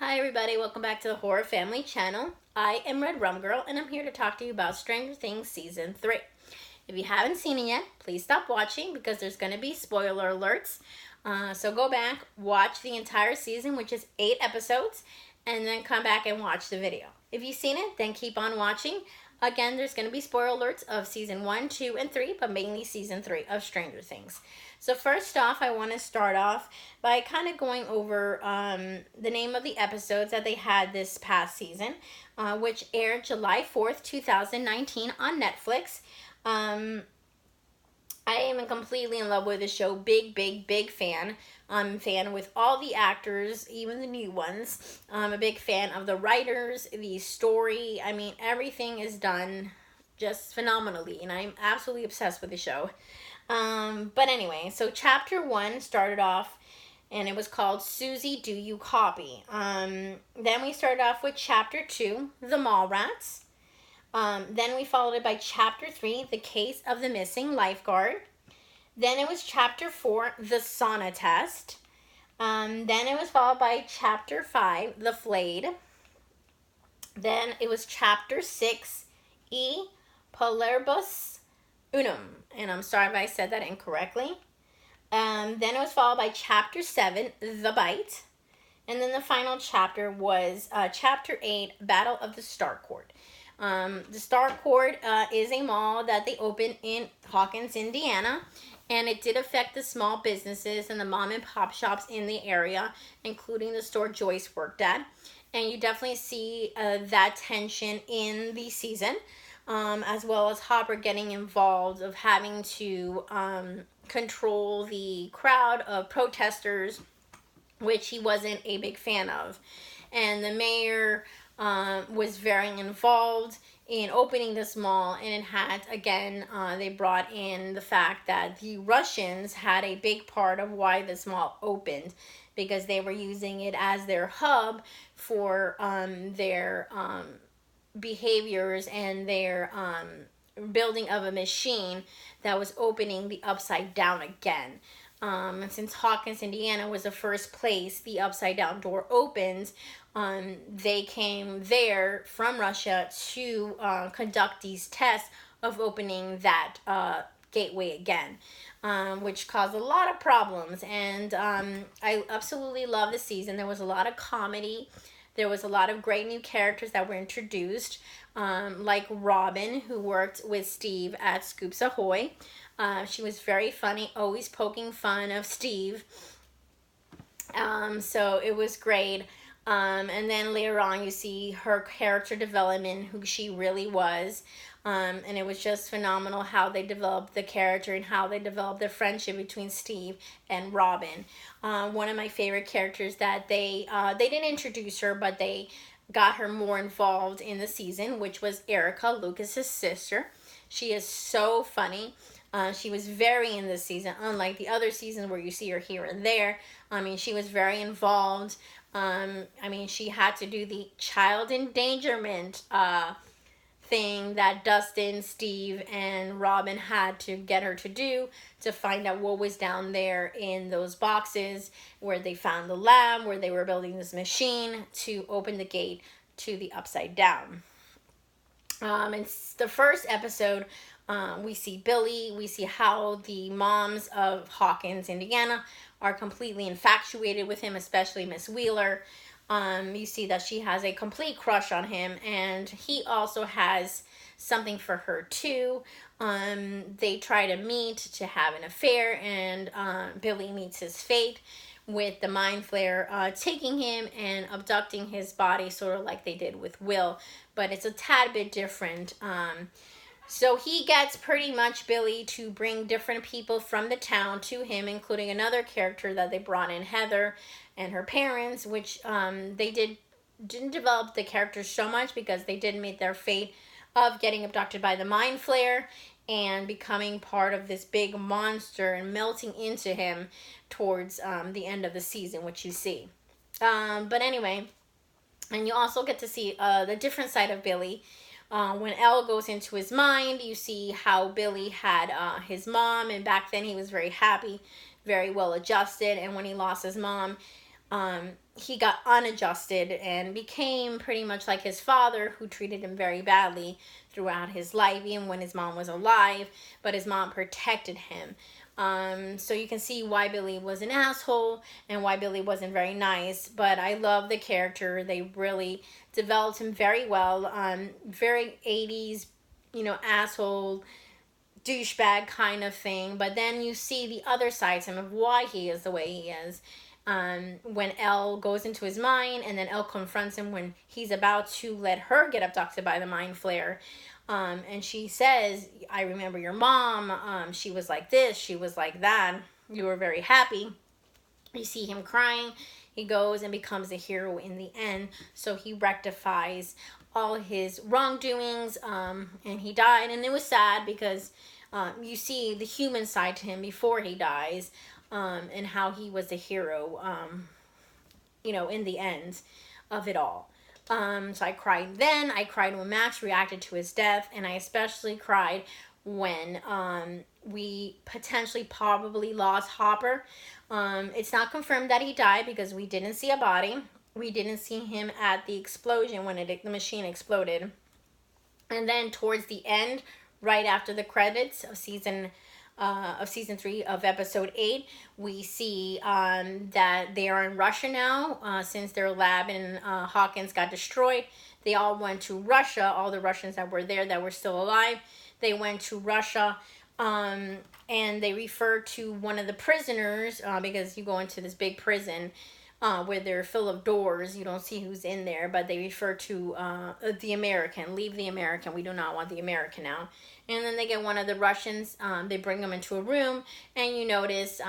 Hi everybody, welcome back to the Horror Family channel. I am Red Rum Girl and I'm here to talk to you about Stranger Things Season 3. If you haven't seen it yet, please stop watching because there's going to be spoiler alerts. So go back, watch the entire season, which is 8 episodes, and then come back and watch the video. If you've seen it, then keep on watching. Again, there's going to be spoiler alerts of Season 1, 2, and 3, but mainly Season 3 of Stranger Things. So first off, I want to start off by kind of going over the name of the episodes that they had this past season, which aired July 4th, 2019 on Netflix. I am completely in love with the show. Big fan. I'm a fan with all the actors, even the new ones. I'm a big fan of the writers, the story. I mean, everything is done just phenomenally, and I'm absolutely obsessed with the show. But anyway, so chapter 1 started off, and it was called Susie, Do You Copy? Then we started off with chapter 2, The Mallrats. Then we followed it by chapter 3, The Case of the Missing Lifeguard. Then it was chapter 4, The Sauna Test. Then it was followed by chapter 5, The Flayed. Then it was chapter 6, E Pluribus Unum. And I'm sorry if I said that incorrectly. Then it was followed by chapter 7, The Bite. And then the final chapter was chapter 8, Battle of the Star Court. The Star Court is a mall that they opened in Hawkins, Indiana, and it did affect the small businesses and the mom and pop shops in the area, including the store Joyce worked at. And you definitely see that tension in the season, as well as Hopper getting involved of having to control the crowd of protesters, which he wasn't a big fan of. And the mayor was very involved in opening this mall, and it had, again, they brought in the fact that the Russians had a big part of why this mall opened, because they were using it as their hub for their behaviors and their building of a machine that was opening the Upside Down again. Since Hawkins, Indiana was the first place the Upside Down door opened, they came there from Russia to conduct these tests of opening that gateway again, which caused a lot of problems. And I absolutely love the season. There was a lot of comedy. There was a lot of great new characters that were introduced, like Robin, who worked with Steve at Scoops Ahoy. She was very funny, always poking fun of Steve. So it was great. And then later on, you see her character development, who she really was. And it was just phenomenal how they developed the character and how they developed the friendship between Steve and Robin. One of my favorite characters that they didn't introduce her, but they got her more involved in the season, which was Erica, Lucas's sister. She is so funny. She was very in this season, unlike the other seasons where you see her here and there. I mean, she was very involved. I mean, she had to do the child endangerment thing that Dustin, Steve, and Robin had to get her to do to find out what was down there in those boxes where they found the lab, where they were building this machine to open the gate to the Upside Down. In the first episode, we see Billy. We see how the moms of Hawkins, Indiana, are completely infatuated with him, especially Miss Wheeler. You see that she has a complete crush on him, and he also has something for her too. They try to meet to have an affair, and Billy meets his fate with the Mind Flayer taking him and abducting his body, sort of like they did with Will, but it's a tad bit different. So he gets pretty much Billy to bring different people from the town to him, including another character that they brought in, Heather, and her parents, which they didn't develop the characters so much because they did meet their fate of getting abducted by the Mind Flayer and becoming part of this big monster and melting into him towards the end of the season, which you see. But anyway, and you also get to see the different side of Billy. When Elle goes into his mind, you see how Billy had his mom, and back then he was very happy, very well adjusted, and when he lost his mom, he got unadjusted and became pretty much like his father, who treated him very badly throughout his life, even when his mom was alive, but his mom protected him. So you can see why Billy was an asshole and why Billy wasn't very nice. But I love the character. They really developed him very well. Very 80s, asshole, douchebag kind of thing. But then you see the other side to him of why he is the way he is. When Elle goes into his mind, and then Elle confronts him when he's about to let her get abducted by the mind flare. And she says, I remember your mom. She was like this. She was like that. You were very happy. You see him crying. He goes and becomes a hero in the end. So he rectifies all his wrongdoings. And he died. And it was sad because you see the human side to him before he dies. And how he was a hero, in the end of it all. So I cried then. I cried when Max reacted to his death. And I especially cried when we potentially probably lost Hopper. It's not confirmed that he died because we didn't see a body. We didn't see him at the explosion when the machine exploded. And then towards the end, right after the credits of season 3 of episode 8, we see that they are in Russia now, since their lab in Hawkins got destroyed. They all went to Russia. All the Russians that were there that were still alive, they went to Russia, and they refer to one of the prisoners, because you go into this big prison where they're full of doors. You don't see who's in there, but they refer to the American. Leave the American. We do not want the American out. And then they get one of the Russians. They bring them into a room, and you notice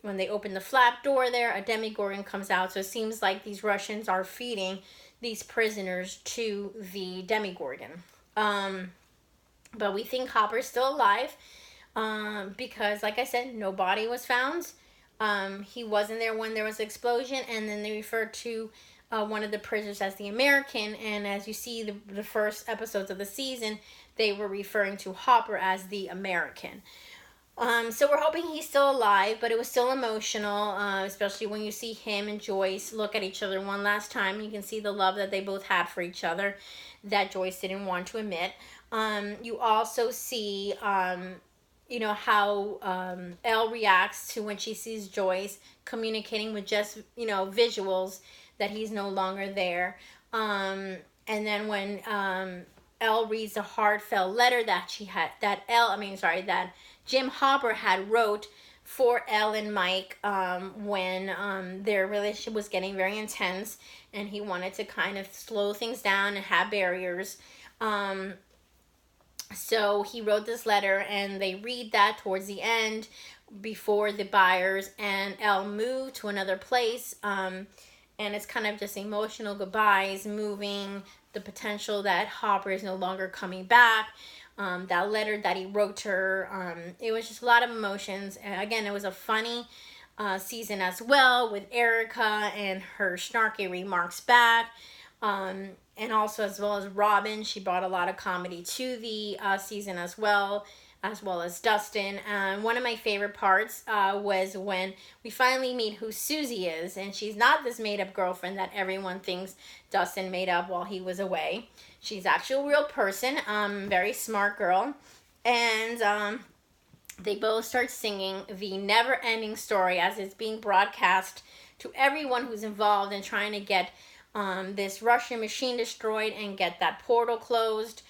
when they open the flap door there, a Demogorgon comes out. So it seems like these Russians are feeding these prisoners to the Demogorgon. But we think Hopper's still alive because, like I said, no body was found. He wasn't there when there was an explosion, and then they refer to one of the prisoners as the American, and as you see the first episodes of the season, they were referring to Hopper as the American. So we're hoping he's still alive, but it was still emotional, especially when you see him and Joyce look at each other one last time. You can see the love that they both had for each other that Joyce didn't want to admit. You also see how Elle reacts to when she sees Joyce communicating with just, visuals that he's no longer there. And then when Elle reads the heartfelt letter that that Jim Hopper had wrote for Elle and Mike when their relationship was getting very intense and he wanted to kind of slow things down and have barriers. So he wrote this letter, and they read that towards the end before the Byers and Elle move to another place. And it's kind of just emotional goodbyes, moving, the potential that Hopper is no longer coming back. That letter that he wrote to her. It was just a lot of emotions. And again, it was a funny season as well, with Erica and her snarky remarks back. And also as well as Robin, she brought a lot of comedy to the season as well as Dustin. One of my favorite parts was when we finally meet who Susie is, and she's not this made-up girlfriend that everyone thinks Dustin made up while he was away. She's actually a real person, very smart girl, and they both start singing the never-ending story as it's being broadcast to everyone who's involved in trying to get this Russian machine destroyed and get that portal closed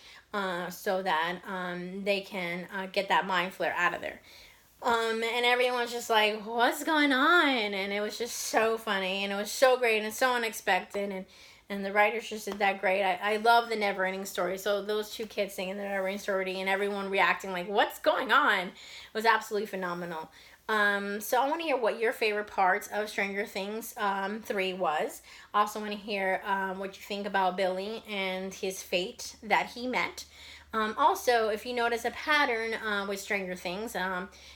so that they can get that mind flare out of there. And everyone's just like, what's going on? And it was just so funny, and it was so great and so unexpected, and the writers just did that great. I love the never ending story. So those two kids singing the never ending story and everyone reacting like, what's going on, was absolutely phenomenal. So I want to hear what your favorite parts of Stranger Things 3 was. I also want to hear what you think about Billy and his fate that he met. Also, if you notice a pattern with Stranger Things,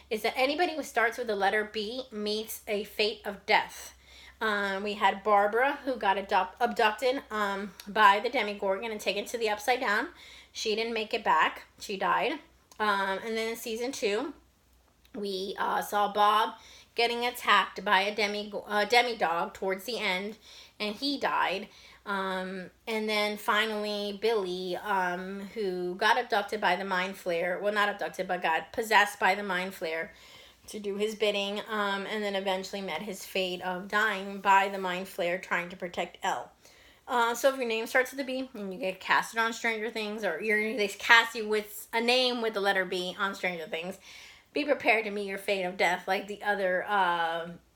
is that anybody who starts with the letter B meets a fate of death. We had Barbara, who got abducted by the Demogorgon and taken to the Upside Down. She didn't make it back. She died. And then in season 2, we saw Bob getting attacked by a demi-dog towards the end, and he died. And then finally Billy, who got abducted by the Mind Flayer, well, not abducted, but got possessed by the Mind Flayer to do his bidding, and then eventually met his fate of dying by the Mind Flayer trying to protect Elle. So if your name starts with a B and you get casted on Stranger Things, or they cast you with a name with the letter B on Stranger Things, be prepared to meet your fate of death like the other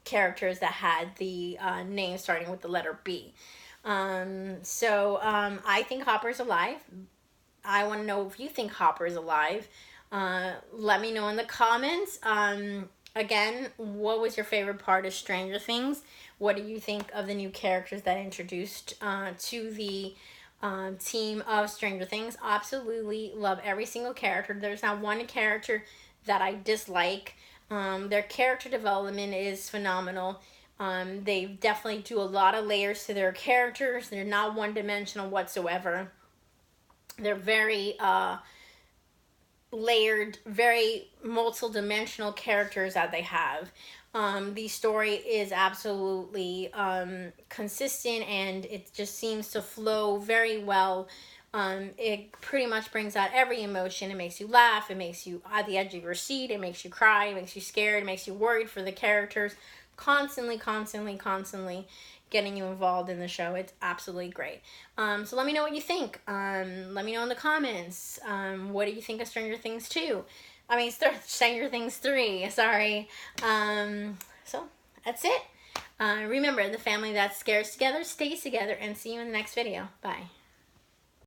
characters that had the name starting with the letter B. I think Hopper's alive. I want to know if you think Hopper's alive. Let me know in the comments. Again, what was your favorite part of Stranger Things? What do you think of the new characters that introduced to the team of Stranger Things? Absolutely love every single character. There's not one character that I dislike. Their character development is phenomenal. They definitely do a lot of layers to their characters. They're not one-dimensional whatsoever. They're very layered, very multi-dimensional characters that they have. The story is absolutely consistent, and it just seems to flow very well. It pretty much brings out every emotion. It makes you laugh, it makes you at the edge of your seat, it makes you cry, it makes you scared, it makes you worried for the characters. Constantly getting you involved in the show. It's absolutely great. So let me know what you think. Let me know in the comments. What do you think of Stranger Things 2? I mean, Stranger Things 3, sorry. So that's it. Remember, the family that scares together stays together, and see you in the next video. Bye.